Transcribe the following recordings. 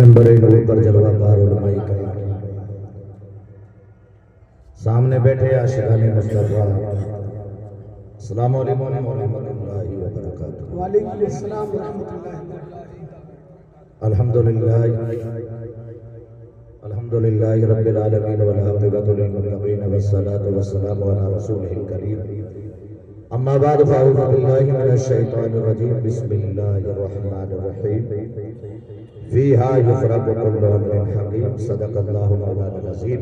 Member नूर पर जलवा पार उलमाई कराम, सामने बैठे आशिकाने मुस्तफा, अस्सलामु अलैकुम व रहमतुल्लाहि व बरकातुहू। वालेकुम अस्सलाम व रहमतुल्लाहि व बरकातुहू। अल्हम्दुलिल्लाहि रब्बिल आलमीन वल आक़िबतु लिल मुत्तक़ीन वस्सलातु वस्सलामु अला रसूलिहिल करीम। अम्मा बाद फ़अऊज़ु बिल्लाहि मिनश शैतानिर रजीम। बिस्मिल्लाहिर रहमानिर रहीम। फ़ीहा युफ़रक़ु कुल्लु अम्रिन हकीम। सदक़ल्लाहु मौलाना अज़ीम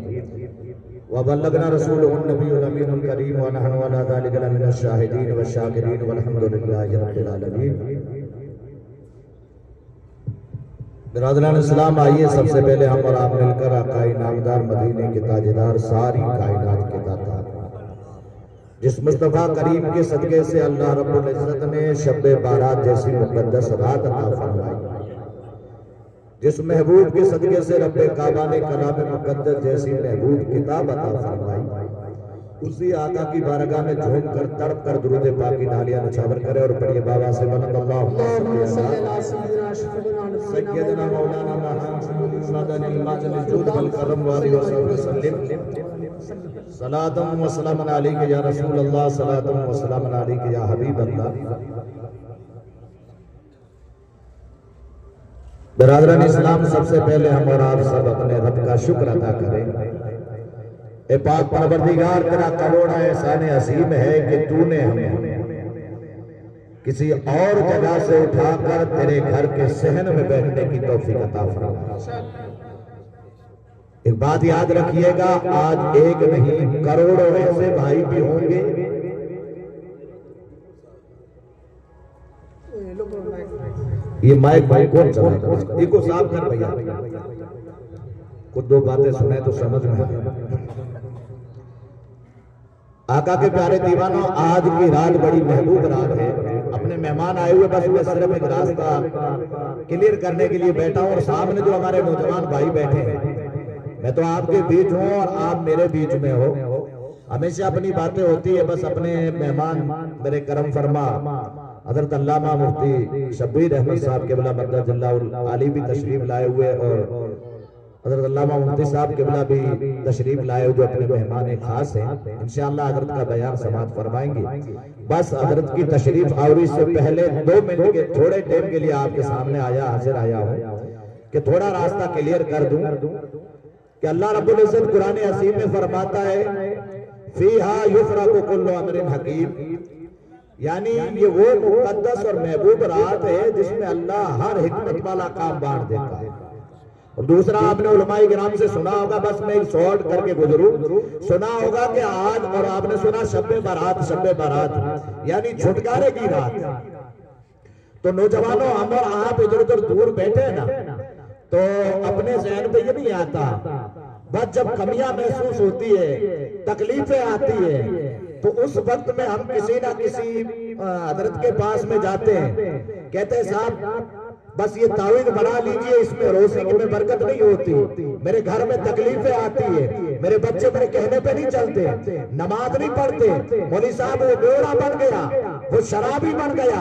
व बल्लगना रसूलुहुन नबियुल अमीनुल करीम व नहनु अला ज़ालिका लमिनश शाहिदीन वश्शाकिरीन वल्हम्दुलिल्लाहि रब्बिल आलमीन। बिरादरान इस्लाम, आइए सबसे पहले हम और आप मिलकर आका इनामदार मदीने के ताजदार सारी कायनात के दाता जिस मुस्तफा करीम के सदके से अल्लाह रब्बुल इज्जत ने शब-ए बारात जैसी मुक़द्दस रात अता फरमाई, जिस महबूब के सदके से रब्बे काबा ने कलाम मुक़द्दस जैसी महबूब किताब अता फरमाई, उसी आका की बारगाह में झूम कर तड़प कर दुरूद पाक की नालियां निछावर करे और पढ़िए बाबा से बुलंद अल्लाहुम्मा सय्यदना मौलाना मुहम्मदनिल मादनिल जूद वल करम वाली वसल्लम सलातम व सलामन अलैका या रसूल अल्लाह, सलातम व सलामन अलैका या हबीब अल्लाह। बिरादरान इस्लाम, सबसे पहले हम और आप सब अपने रब का शुक्र अदा करें। ए पाक परवरदिगार, तेरा करोड़ा एहसान असीम है कि तूने हमें किसी और जगह से उठाकर तेरे घर के सहन में बैठने की तौफीक अता फरमाई। एक बात याद रखिएगा, आज एक नहीं करोड़ों ऐसे भाई भी होंगे ये माइक भाई कौन चलाएगा, इसको साफ कर भैया, कुछ दो बातें सुने तो समझ में आए। आका के प्यारे दीवानों, आज की रात बड़ी महबूब रात है। अपने मेहमान आए हुए, बस मैं सिर्फ एक रास्ता क्लियर करने के लिए बैठा हूं और सामने जो हमारे नौजवान भाई बैठे हैं, मैं तो आपके बीच हूं और आप मेरे बीच में हो। हमेशा अपनी बातें होती है, बस अपने मेहमान मेरे करम फरमा हजरत अल्लामा मुफ्ती शब्बीर अहमद साहब क़िबला मद्दजल्लाहुल आली भी तशरीफ लाए हुए और हजरत अल्लामा मुफ्ती साहब क़िबला भी तशरीफ लाए हुए, जो अपने मेहमान खास हैं। इंशाअल्लाह हजरत का बयान समाअत फरमाएंगे। बस हजरत की तशरीफ आवरी से पहले 2 मिनट के थोड़े टाइम के लिए आपके सामने हाजिर आया हूं कि थोड़ा रास्ता क्लियर कर दूं कि अल्लाह रब्बुल इज्जत कुरान अज़ीम में फरमाता है, फीहा युफ़रक़ु कुल्लु अम्रिन हकीम, यानी ये वो मुक़द्दस और महबूब रात है जिसमें अल्लाह हर हिकमत वाला काम बांट देता है। और दूसरा, आपने उलमाए किराम से सुना होगा, बस मैं एक शॉर्ट करके गुजरूं, सुना होगा कि आज, और आपने सुना शब-ए बारात यानी छुटकारे की रात। तो नौजवानों, हम और आप इधर उधर दूर बैठे हैं ना, तो अपने ज़हन पे ये नहीं आता, बस जब कमियां महसूस होती है, तकलीफें आती है, तो उस वक्त में हम किसी ना किसी हजरत के पास में जाते हैं, कहते हैं साहब बस ये तावीज़ बना लीजिए, इसमें रोज़ी में बरकत नहीं होती, मेरे घर में तकलीफें आती है, मेरे बच्चे मेरे कहने पे नहीं चलते, नमाज नहीं पढ़ते, मौलवी साहब वो बेवड़ा बन गया, वो शराबी बन गया,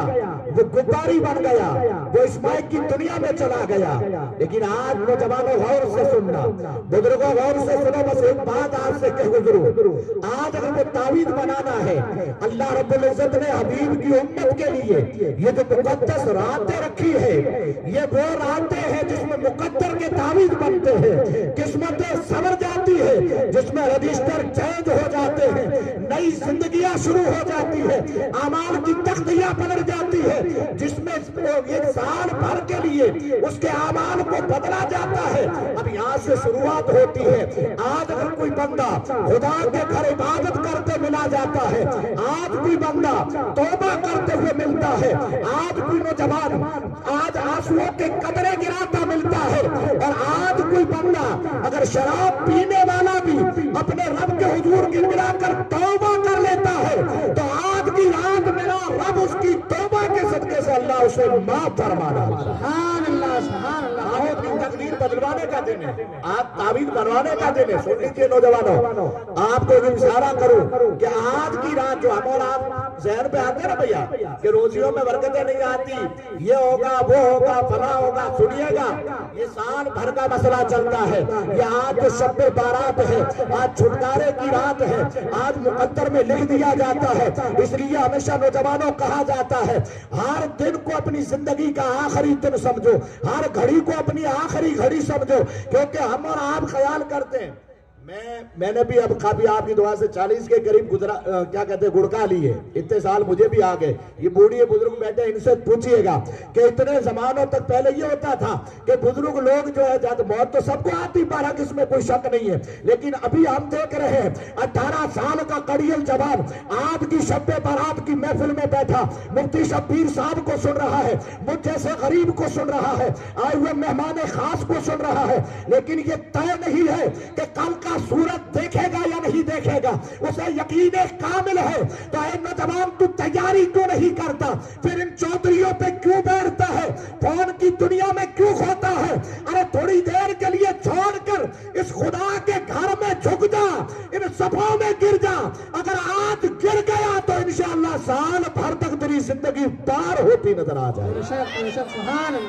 वो गुब्बारी बन गया, वो इस माइक की दुनिया में चला गया। लेकिन आज नौजवानों गौर से सुनना, बुजुर्गों गौर से सुनो, बस एक बात आपसे कह गुजरूं, आज अगर वो तावीज़ बनाना है, अल्लाह रब्बुल इज्जत ने हबीब की उम्मत के लिए ये जो मुक़द्दस रातें रखी है, ये वो रातें हैं जिसमें मुकद्दर के तावीज़ बनते हैं, किस्मतें संवर जाती है, जिसमें रजिस्टर चेंज हो जाते हैं, नई जिंदगियां शुरू हो जाती है, अमाल की तख्तियां पलट जाती है, जिसमें एक साल भर के लिए उसके अमाल को बदला जाता है। अब यहाँ से शुरुआत होती है। आज अगर कोई बंदा खुदा के घर इबादत करते मिला जाता है, आज कोई बंदा तौबा करते हुए मिलता है, आज कोई नौजवान आज आंसुओं के कतरे गिराता मिलता है, और आज कोई बंदा अगर शराब पीने वाला भी अपने रब के हुजूर गिड़गिड़ाकर तौबा कर लेता है, तो आज की रात मेरा रब उसकी तौबा के सदके से अल्लाह उसे माफ फरमाना। सुभान अल्लाह, सुभान अल्लाह। तकदीर बदलवाने का दिन है, आज ताबीज बनवाने का दिन है। सुन लीजिए नौजवानों, आपको एक इशारा करूं कि आज की रात जो हम और आप जहन पे आते हैं ना भैया कि रोजियों में बरकतें नहीं आती, ये होगा वो होगा फला होगा, सुनिएगा ये साल भर का मसला चलता है। ये आज जो शब्बे बारात है, आज छुटकारे की रात है, आज मुकद्दर में लिख दिया जाता है। इसलिए हमेशा नौजवानों कहा जाता है हर दिन को अपनी जिंदगी का आखिरी दिन समझो, हर घड़ी को अपनी आखिरी घड़ी समझो, क्योंकि हम और आप ख्याल करते हैं। मैंने भी अब काफी आपकी दुआ से 40 के करीब गुजरा क्या कहते हैं गुड़का लिए, इतने साल मुझे भी आ गए। ये बूढ़े बुजुर्ग बैठे, इनसे पूछिएगा कि इतने जमानों तक पहले ये होता था कि बुजुर्ग लोग जो है जब मौत तो सबको आती, बारह इसमें कोई शक नहीं है, लेकिन अभी हम देख रहे हैं 18 साल का कड़ियल जवान आज की शब्बे बारात की महफिल में बैठा मुफ्ती शब्बीर साहब को सुन रहा है, मुझ जैसे गरीब को सुन रहा है, आए हुए मेहमान खास को सुन रहा है, लेकिन ये तय नहीं है कि कल का सूरत देखेगा या नहीं देखेगा, उसे यकीन कामिल है। तो ऐ नौजवान तू तैयारी क्यों नहीं करता, फिर इन चौधरियों पे क्यों बैठता है, फोन की दुनिया में क्यों खोता है। अरे थोड़ी देर के लिए छोड़कर इस खुदा के घर में झुक जा, इन सफों में गिर जा। अगर आज गिर गया तो इंशाअल्लाह साल भर तक तेरी जिंदगी पार होती नजर आ जाएगी,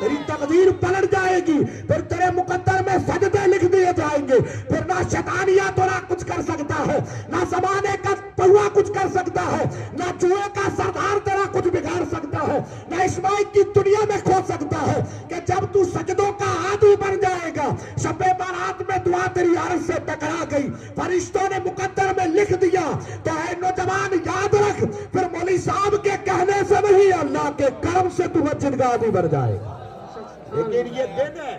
तेरी तकदीर पलट जाएगी, फिर तेरे मुकद्दर में सजदे लिख दिए जाएंगे। फिर ना शैतानिया तो ना कुछ कर सकता है, ना जमाने का पहुआ कुछ कर सकता है, ना जुए का सरदार तेरा कुछ बिगाड़ सकता है, ना इस्माइल की दुनिया में खो सकता है। कि जब तू सजदों का आदी बन जाएगा, शब्बे बारात में दुआ तेरी अर्श से टकरा गई, फरिश्तों ने मुकद्दर में लिख दिया, तो ऐ नौजवान याद रख, फिर मौली साहब के कहने से नहीं अल्लाह के करम से तू मस्जिद का आदी बन जाएगा। लेकिन ये दिन है,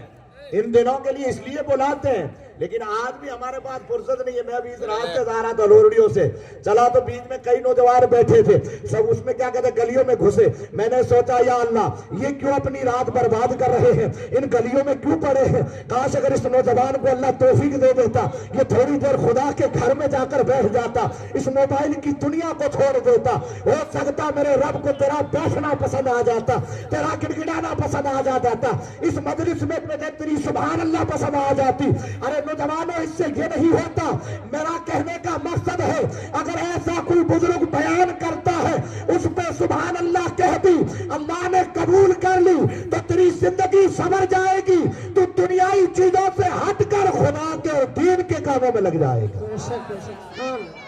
इन दिनों के लिए इसलिए बुलाते हैं, लेकिन आज भी हमारे पास फुर्सत नहीं है। मैं अभी इस रास्ते जा रहा था लोरडियों से चला, तो बीच में कई नौजवान बैठे थे, सब उसमें क्या कहते गलियों में घुसे। मैंने सोचा या अल्लाह ये क्यों अपनी रात बर्बाद कर रहे हैं, इन गलियों में क्यों पड़े हैं। काश अगर इस नौजवान को अल्लाह तौफीक दे देता, ये थोड़ी देर खुदा के घर में जाकर बैठ जाता, इस मोबाइल की दुनिया को छोड़ देता। हो सकता मेरे रब को तेरा बैठना पसंद आ जाता, तेरा गिड़गिड़ाना पसंद आ जाता, इस मजलिस में तेरी सुभान अल्लाह पसंद आ जाती। अरे नौजवानों इससे ये नहीं होता। मेरा कहने का मकसद है अगर ऐसा कोई बुजुर्ग बयान करता है उस पर सुभान अल्लाह कह दी, अल्लाह ने कबूल कर ली, तो तेरी जिंदगी संवर जाएगी, तू दुनियाई चीजों से हटकर खुदा के और दीन के कामों में लग जाएगा।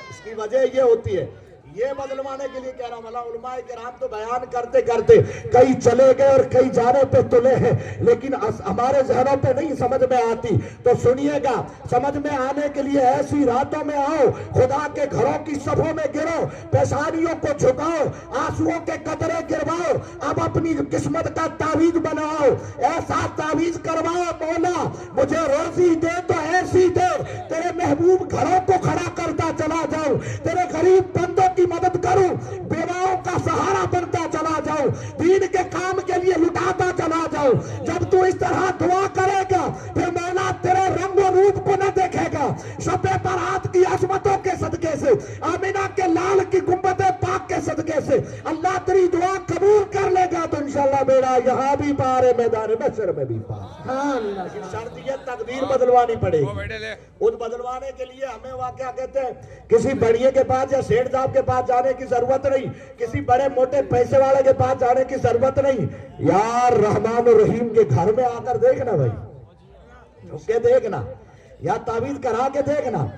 इसकी वजह ये होती है, ये बदलवाने के लिए कह रहा हूं। उलमाए किराम तो बयान करते करते कई चले गए और कई जाने पे तुले हैं, लेकिन हमारे जहनों पे नहीं समझ में आती। तो सुनिएगा, समझ में आने के लिए ऐसी रातों में आओ, खुदा के घरों की सभों में गिरो, पेशानियों को झुकाओ, आंसुओं के कतरे गिरवाओ, अब अपनी किस्मत का तावीज बनाओ, ऐसा तावीज करवाओ मौला मुझे रोजी दे तो ऐसी दे, तेरे महबूब घरों को खड़ा करता चला जाऊं, तेरे गरीब बंदों की मदद करूं, बेवाओं का सहारा बनता चला जाऊं, दीन के काम के लिए लुटाता चला जाऊं। जब तू इस तरह दुआ करेगा फिर मौला तेरे रंग और रूप को न देखेगा। शब्बे बारात की अजमतों के सदके से, आमिना के लाल की गुंबदे पाक के सदके से अल्लाह तेरी दुआ कबूल कर लेगा, तो इंशाअल्लाह बेड़ा यहाँ भी पार है, मैदान महशर में भी पार। लेकिन शर्त ये तकदीर बदलवानी पड़ेगी। उस बदलवाने के लिए हमें वाकया कहते हैं किसी बढ़िया के पास या सेठ साहब के पास जाने की जरूरत नहीं, किसी बड़े मोटे पैसे वाले के पास जाने की जरूरत नहीं। यार रहमान और रहीम के घर में आकर देखना भाई, उसके देखना या तावीज करा के देखना,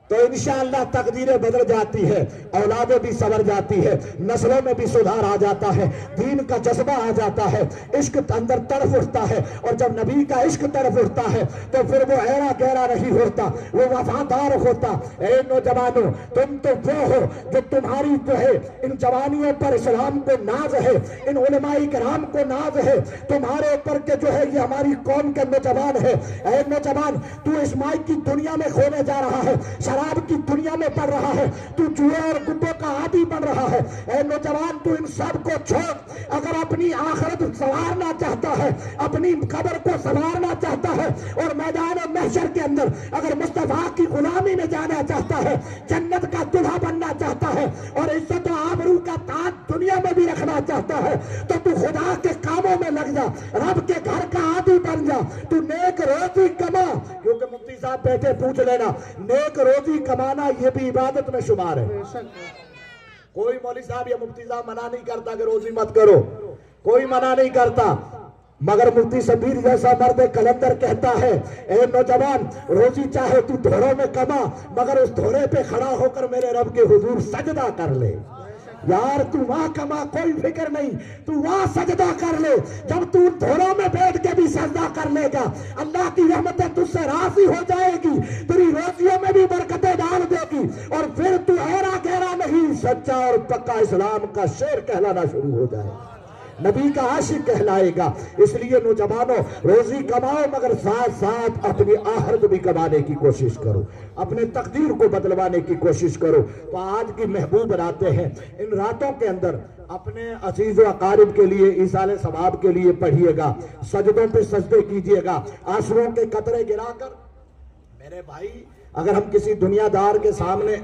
तो इंशाअल्लाह तकदीरें बदल जाती है, औलादें भी संवर जाती है, नस्लों में भी सुधार आ जाता है, दीन का जज्बा आ जाता है, इश्क अंदर तड़फ उठता है। और जब नबी का इश्क तड़फ उठता है तो फिर वो ऐरा गहरा नहीं होता, वो वफादार होता। ए नौजवानों, तुम तो वो हो जो तुम्हारी जो है इन जवानियों पर इस्लाम को नाज है, इन उलमाए किराम को नाज है, तुम्हारे ऊपर के जो है ये हमारी कौम के नौजवान है। ए नौजवान, तू इस्माइल की दुनिया में खोने जा रहा है, शराब की दुनिया में पड़ रहा है, तू जुए और गुब्बों का आदी बन रहा है। ऐ नौजवान, तू इन सब को छोड़, अगर अपनी आखिरत संवारना चाहता है, अपनी कब्र को संवारना चाहता है और मैदान महशर के अंदर अगर मुस्तफा की गुलामी में जाना चाहता है, जन्नत का दूल्हा बनना चाहता है और इज्जत और आबरू का ताज दुनिया में भी रखना चाहता है, तो तू खुदा के कामों में लग जा, रब के घर का आदी बन जा, तू नेक रोजी कमा, क्योंकि मुफ्ती साहब बैठे पूछ लेना, नेक रोजी कमाना ये भी इबादत में शुमार है। कोई मौलवी साहब या मुफ्ती साहब मना नहीं करता कि रोजी मत करो, कोई मना नहीं करता, मगर मुफ्ती शबीर जैसा मर्द कलंदर कहता है, ए नौजवान, रोजी चाहे तू धोरों में कमा, मगर उस धोरे पे खड़ा होकर मेरे रब के हुजूर सजदा कर ले। यार तू वहां कमा, कोई फिक्र नहीं, तू वहां सजदा कर ले। जब तू धोरों में बैठ के भी सजदा कर लेगा, अल्लाह की रहमतें तुझसे राजी हो जाएगी, तेरी रोजियों में भी बरकतें डाल देगी, और फिर तू हेरा गहरा नहीं, सच्चा और पक्का इस्लाम का शेर कहलाना शुरू हो जाएगा, नबी का आशिक कहलाएगा। इसलिए नौजवानों, रोजी कमाओ, मगर साथ साथ अपनी आहरत भी कमाने की कोशिश करो, अपने तकदीर को बदलवाने की कोशिश करो। तो आज की महबूब रातें हैं, इन रातों के अंदर अपने अजीज व अकारिब के लिए, ईसाले सवाब के लिए पढ़िएगा, सजदों पे सजदे कीजिएगा, आंसुओं के कतरे गिराकर। मेरे भाई, अगर हम किसी दुनियादार के सामने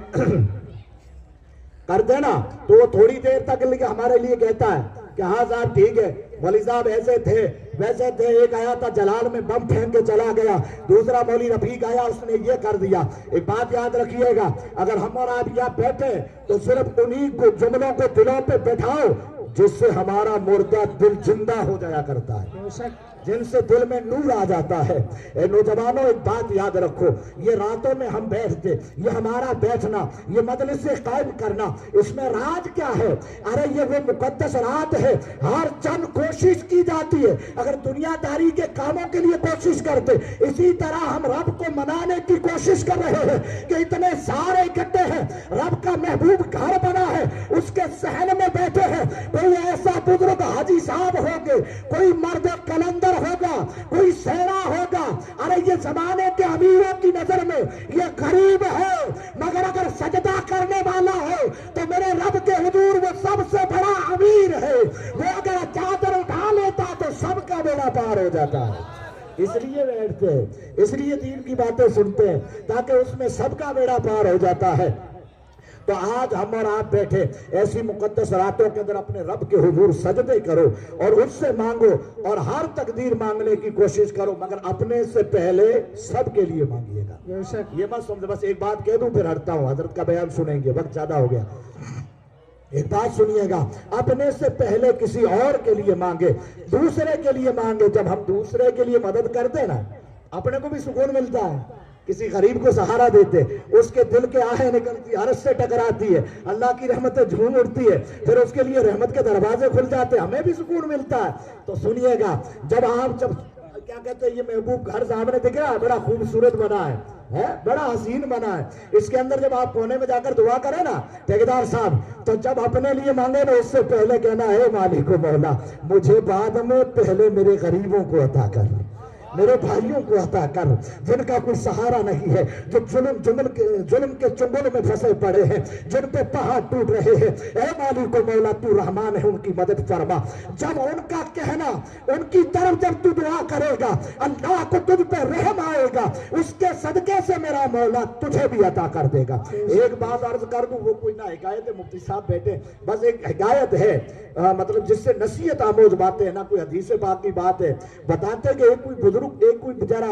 कर देना तो वो थोड़ी देर तक हमारे लिए कहता है कि हाँ साहब ठीक है, मौलवी साहब ऐसे थे वैसे थे, एक आया था जलाल में बम फेंक के चला गया, दूसरा मौलवी रफीक आया उसने ये कर दिया। एक बात याद रखिएगा, अगर हम और आप यहाँ बैठे तो सिर्फ उन्हीं को जुमलों को दिलों पे बैठाओ जिससे हमारा मुर्दा दिल जिंदा हो जाया करता है, जिनसे दिल में नूर आ जाता है। ए नौजवानों, एक बात याद रखो, ये रातों में हम बैठते, ये हमारा बैठना, ये मजलिस से कायम करना, इसमें राज क्या है? अरे ये वो मुकद्दस रात है, हर चंद कोशिश की जाती है। अगर दुनियादारी के कामों के लिए कोशिश करते, इसी तरह हम रब को मनाने की कोशिश कर रहे हैं कि इतने सारे इकट्ठे हैं, रब का महबूब घर बना है, उसके सहन में बैठे हैं। कोई ऐसा बुजुर्ग हाजी साहब होंगे, कोई मर्द कलंदर होगा, कोई सेना होगा, अरे ये जमाने के अमीरों की नजर में ये गरीब है, मगर अगर सजदा करने वाला है तो मेरे रब के हुजूर वो सबसे बड़ा अमीर है। वो अगर चादर उठा लेता तो सबका बेड़ा पार हो जाता है। इसलिए बैठते हैं, इसलिए दीन की बातें सुनते हैं, ताकि उसमें सबका बेड़ा पार हो जाता है। तो आज हम और आप बैठे ऐसी मुकद्दस रातों के अंदर अपने रब के हुजूर सजदे करो और उससे मांगो, और हर तकदीर मांगने की कोशिश करो, मगर अपने से पहले सबके लिए मांगिएगा। ये मत समझो बस एक बात कह दूं फिर हटता हूं, हजरत का बयान सुनेंगे, वक्त ज्यादा हो गया। एक बात सुनिएगा, अपने से पहले किसी और के लिए मांगे, दूसरे के लिए मांगे। जब हम दूसरे के लिए मदद करते ना, अपने को भी सुकून मिलता है। किसी गरीब को सहारा देते, उसके दिल के आहें निकलती, अरस से टकराती है, अल्लाह की रहमतें झूम उठती है, फिर उसके लिए रहमत के दरवाजे खुल जाते, हमें भी सुकून मिलता है। तो सुनिएगा, जब क्या कहते हैं, ये महबूब घर सामने दिख रहा है, बड़ा खूबसूरत बना है, बड़ा हसीन बना है, इसके अंदर जब आप कोने में जाकर दुआ करें ना ठेकेदार साहब, तो जब अपने लिए मांगे ना, उससे पहले कहना है मालिक मौला, मुझे बाद में पहले मेरे गरीबों को अता कर, मेरे भाइयों को अता कर, जिनका कोई सहारा नहीं है, जो जुल्म के चुंगल में फंसे पड़े हैं, जिन पे पहाड़ टूट रहे हैं। ऐ मालिक मौला, तू रहमान है, उनकी मदद फरमा। जब उनका कहना, उनकी तरफ जब तू दुआ करेगा, अल्लाह को तुझ पे रहम आएगा, उसके सदके से मेरा मौला तुझे भी अता कर देगा। एक बात अर्ज कर दूं, वो कोई ना हिकायत है, मुफ्ती साहब बैठे, बस एक हिकायत है, मतलब जिससे नसीहत आमोज बातें है ना, कोई हदीस पाक की बात है। बताते कि एक कोई बेचारा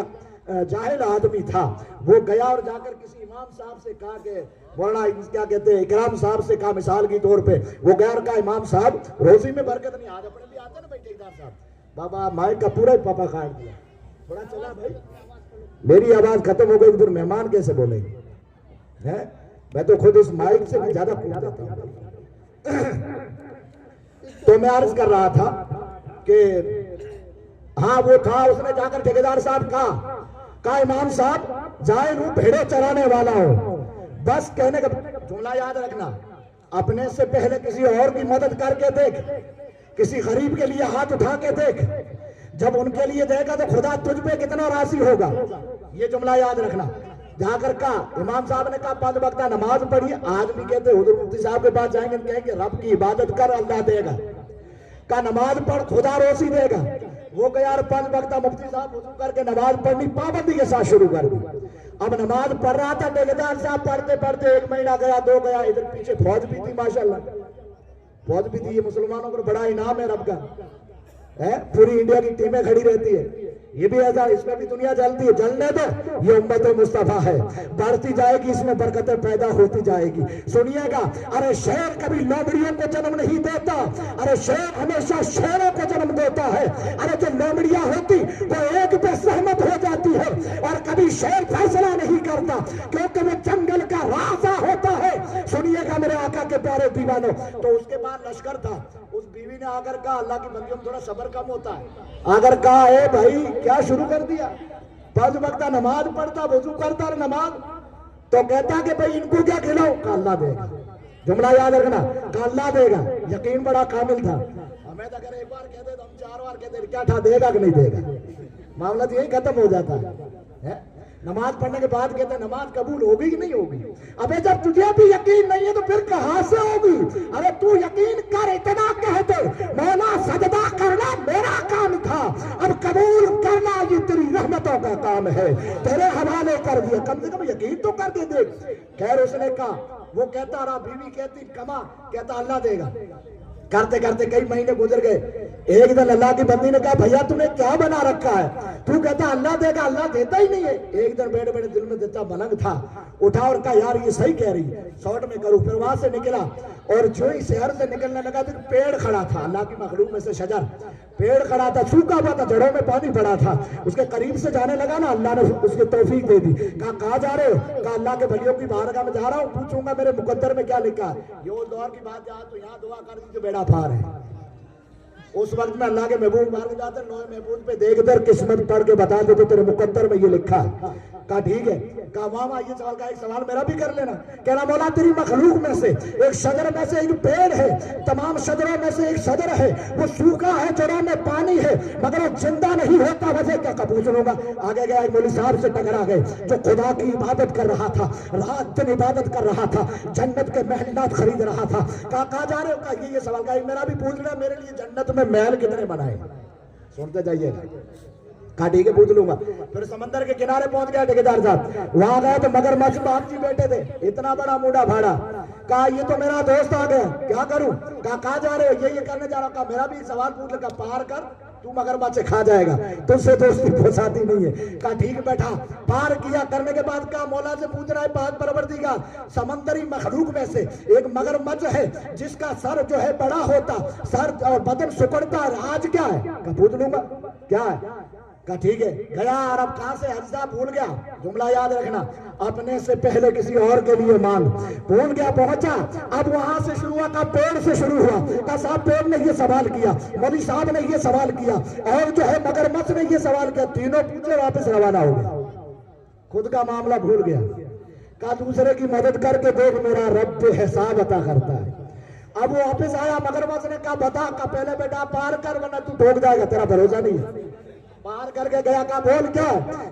जाहिल आदमी था, वो गया और जाकर किसी इमाम साहब से कहा कि मौलाना क्या कहते हैं, इकराम साहब से कहा मिसाल के तौर पे, वो गया और कहा इमाम साहब रोजी में बरकत नहीं, आज अपने लिए आता ना भाई ठेकेदार साहब, बाबा माइक का पूरा ही पापा काट दिया, थोड़ा चला भाई, मेरी आवाज खत्म हो गई, फिर मेहमान कैसे बोलेंगे? है, मैं तो खुद इस माइक से भी ज्यादा पूछ देता हूँ। तो मैं अर्ज कर रहा था कि हाँ वो था, उसने जाकर ठेकेदार साहब कहा इमाम साहब जाए रू भेड़े चराने वाला हो, बस कहने का जुमला याद रखना, अपने से पहले किसी और की मदद करके देख, किसी गरीब के लिए हाथ उठा के देख, जब उनके लिए देगा तो खुदा तुझ पे कितना राजी होगा। ये जुमला याद रखना। जाकर कहा, इमाम साहब ने कहा 5 वक्त नमाज पढ़ी, आज भी कहते हुजूर मुफ्ती साहब के पास जाएंगे, कहेंगे रब की इबादत कर, अल्लाह देगा, का नमाज पढ़, खुदा रोजी देगा। वो गया 5 वक्त, मुफ्ती साहब वुजू करके नमाज पढ़नी पाबंदी के साथ शुरू कर दी। अब नमाज पढ़ रहा था, ठेकेदार साहब पढ़ते पढ़ते 1 महीना गया, 2 गया, इधर पीछे फौज भी थी, माशाल्लाह फौज भी थी। ये मुसलमानों को बड़ा इनाम है रब का, है, पूरी इंडिया की टीमें खड़ी रहती है। ये भी ऐसा, इसमें भी दुनिया जलती है, जलने दो, ये उम्मत मुस्तफा है, बढ़ती जाएगी, इसमें बरकतें पैदा होती जाएगी। सुनिएगा, अरे शेर कभी लोमड़ियों को जन्म नहीं देता, अरे शेर हमेशा शेरों को जन्म देता है। अरे जो लोमड़ियां होती वो एक पे सहमत हो जाती है, और कभी शेर फैसला नहीं करता, क्योंकि वो जंगल का राजा होता है। सुनिएगा मेरे आका के प्यारे दीवानों, तो उसके बाद लश्कर था, उस बीवी ने आकर कहा, अल्लाह की बंदियों में थोड़ा सब्र कम होता है, आकर कहा, ए भाई क्या शुरू कर दिया, 5 वक्त नमाज पढ़ता, वजू करता नमाज, तो कहता कि भाई इनको क्या खिलाओ, का अल्लाह देगा। जुमला याद रखना, का अल्लाह देगा। यकीन बड़ा कामिल था, हमें तो अगर एक बार कहते तो हम 4 बार कहते, क्या था देगा कि नहीं देगा, मामला तो यही खत्म हो जाता है। नमाज पढ़ने के बाद कहते हैं नमाज कबूल होगी कि नहीं होगी। अबे जब तुझे भी यकीन नहीं है तो फिर कहां से होगी। अरे तू यकीन कर, इतना कहते मौला सजदा करना मेरा काम था, अब कबूल करना ये तेरी रहमतों का काम है, तेरे हवाले कर दिया, कम से कम यकीन तो कर दे देख। खैर उसने कहा, वो कहता रहा, बीवी कहती कमा, कहता अल्लाह देगा। करते करते कई महीने गुजर गए। एक दिन अल्लाह की बंदी ने कहा, भैया तूने क्या बना रखा है, तू कहता अल्लाह देगा, अल्लाह देता ही नहीं है। एक दिन बैठे बैठे दिल में देता मलंग था, उठा और कहा यार ये सही कह रही है, शॉर्ट में करूं। फिर वहां से निकला और जो ही शहर से निकलने लगा तो पेड़ खड़ा था, अल्लाह की मखलूक में से शजर, पेड़ खड़ा था, सूखा हुआ था, जड़ों में पानी पड़ा था। उसके करीब से जाने लगा ना, अल्लाह ने उसकी तौफीक दे दी। कहा कहाँ जा रहे हो, कहा अल्लाह के वलियों की बारगाह में जा रहा हूँ, पूछूंगा मेरे मुकद्दर में क्या लिखा है। ये उस दौर की बात है, तो यहाँ दुआ कर दी तो बेड़ा पार है। उस वक्त में अल्लाह के महबूब बाहर जाते, लोहे महबूब पे देख कर किस्मत पढ़ के बता दे तो तेरे मुकद्दर में ये लिखा है। कहा ठीक है। कहा मामा ये सवाल का एक सवाल मेरा भी कर लेना। कहना मौला तेरी मखलूक में से एक शजर में से एक पेड़ है, तमाम शजरों में से एक शजर है, वो सूखा है, जड़ों में पानी है, मगर वो जिंदा नहीं होता, वजह क्या, कबूल सुनूंगा। आगे गया एक मौलवी साहब से टकरा गए जो खुदा की इबादत कर रहा था, रात दिन इबादत कर रहा था, जन्नत के महलात खरीद रहा था। कहा जा रहे हो, कहा ये सवाल का मेरा भी पूछ रहा, मेरे लिए जन्नत में महल कितने बनाए, सुनते जाइएगा। कहा ठीक है पूछ लूंगा। फिर समंदर के किनारे पहुंच गया ठेकेदार साहब, वहां गए तो मगरमच्छ बाप जी बैठे थे, इतना बड़ा मुंडा भाड़ा। कहा ये तो मेरा दोस्त आ गया, क्या करूं। कहा जा रहे हो, ये करने जा रहा हूं। कहा मेरा भी सवाल पूछ लगा, पार कर, तू मगरमच्छ से खा जाएगा, तुझसे दोस्ती पोसाती नहीं है। कहा ठीक बैठा, पार किया, करने के बाद कहा मौला से पूछ रहा है, पाक परवरदिगार समंदरी मखलूक में से एक मगरमच्छ है जिसका सर जो है बड़ा होता, सर और बदन सुकड़ता, आज क्या है। कहा पूछ लूंगा, क्या है। कहा ठीक है। गया और अब कहां से हफ्जा भूल गया, जुमला याद रखना, अपने से पहले किसी और के लिए मांग, भूल गया, पहुंचा। अब वहां से शुरू हुआ, का पेड़ से शुरू हुआ। का साहब पेड़ ने ये सवाल किया, मौलवी साहब ने ये सवाल किया, और जो है मगरमच्छ ने ये सवाल किया, तीनों पूछे, वापस रवाना हो गया, खुद का मामला भूल गया। का दूसरे की मदद करके देख, मेरा रब हिसाब अता करता है। अब वो वापस आया, मगरमच्छ ने कहा बता, का पहले बेटा पार कर वरना तू ठोक जाएगा, तेरा भरोसा नहीं है। पार करके गया, का बोल क्या,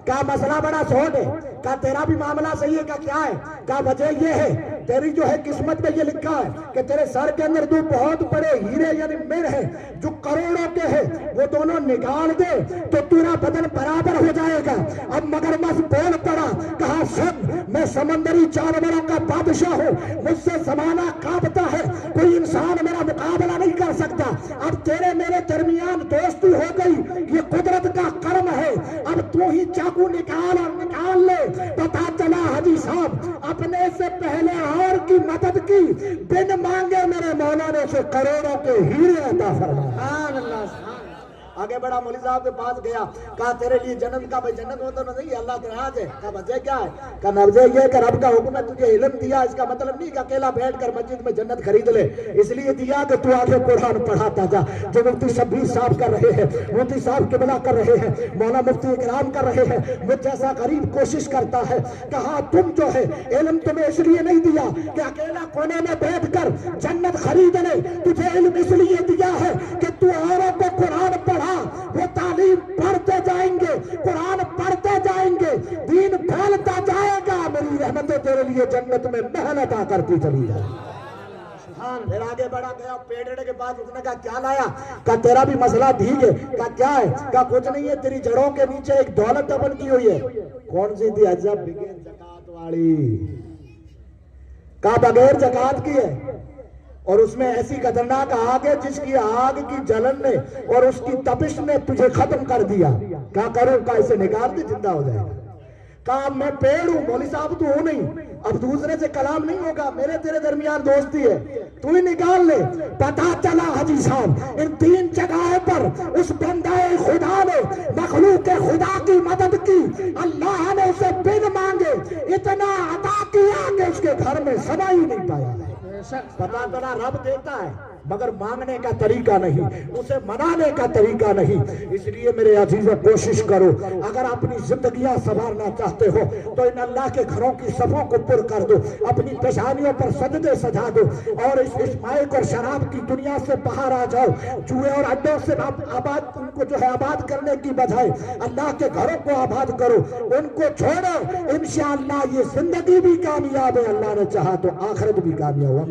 का मसला बड़ा शॉर्ट है, का तेरा भी मामला सही है, का क्या है, का वजह ये है, तेरी जो है किस्मत में ये लिखा है कि तेरे सर के अंदर दो बहुत बड़े हीरे यानी मिर है जो करोड़ों के हैं, वो दोनों निकाल दे तो तेरा बदन बराबर हो जाएगा। अब मगरमच्छ बोल पड़ा, कहा सुन, मैं समंदरी जानवरों का बादशाह हूँ, मुझसे जमाना कांपता है, कोई इंसान मेरा मुकाबला नहीं कर सकता। अब तेरे मेरे दरमियान दोस्ती हो गई, ये कुदरत का कर्म है। अब तू ही चाकू निकाल और निकाल ले। पता चला हाजी साहब अपने से पहले और की मदद की, बिन मांगे मेरे मौला ने उसे करोड़ों के हीरे अता फरमाए। आगे बढ़ा, मौलवी साहब के पास गया, कहा तेरे लिए जन्नत का, भाई जन्नत हो तो नहीं, अल्लाह के राज है। कहा वजह क्या है। कहा नवजे ये कि रब का हुक्म है, तुझे इल्म दिया, इसका मतलब नहीं कि अकेला बैठकर मस्जिद में जन्नत खरीद ले, इसलिए दिया कि तू आगे कुरान पढ़ाता जा। जो मुफ्ती शब्बीर साहब कर रहे हैं, मुफ्ती साहब किबला कर रहे हैं, मौला मुफ्ती इकराम कर रहे हैं, मुझ जैसा गरीब कोशिश करता है। कहा तुम जो है इल्म तुम्हें इसलिए नहीं दिया कि अकेला कोने में बैठकर जन्नत खरीद ले, तुझे इल्म इसलिए दिया है कि तू औरों को कुरान पढ़ा, वो तालीम पढ़ते जाएंगे, कुरान पढ़ते जाएंगे, दीन फैलता जाएगा, मेरी रहमतें तेरे लिए जन्नत में महल अता करती चली जाए। फिर आगे बढ़ा गया, पेड़े के पास उसने कहा क्या लाया। कहा तेरा भी मसला ठीक है। कहा क्या है। कहा कुछ नहीं है, तेरी जड़ों के नीचे एक दौलत दफन की हुई है। कौन सी थी। अजब बिगैर जकात वाली। कहा बगैर जकात की है। और उसमें ऐसी खतरनाक आग है जिसकी आग की जलन ने और उसकी तपिश ने तुझे खत्म कर दिया। क्या करूं? का इसे निकाल दे, जिंदा हो जाएगा। कहा मैं पेड़ हूं, मौली साहब तू हो नहीं, अब दूसरे से कलाम नहीं होगा, मेरे तेरे दरमियान दोस्ती है, तू ही निकाल ले। पता चला हाजी साहब इन 3 जगहों पर उस बंदे खुदा ने मखलूक खुदा की मदद की, अल्लाह ने उसे बिन मांगे इतना अता किया कि उसके घर में समा ही नहीं पाया। पता चला रब देता है मगर मांगने का तरीका नहीं, उसे मनाने का तरीका नहीं। इसलिए मेरे अजीजों कोशिश करो, अगर अपनी जिंदगियां संवारना चाहते हो तो इन अल्लाह के घरों की सफों को पुर कर दो, अपनी पेशानियों पर सजदे सजा दो और इस माइक और शराब की दुनिया से बाहर आ जाओ। जुए और अड्डों से आबाद उनको जो है आबाद करने की बजाय अल्लाह के घरों को आबाद करो, उनको छोड़ो। इंशाअल्लाह ये जिंदगी भी कामयाब है, अल्लाह ने चाहा तो आखिरत भी कामयाब।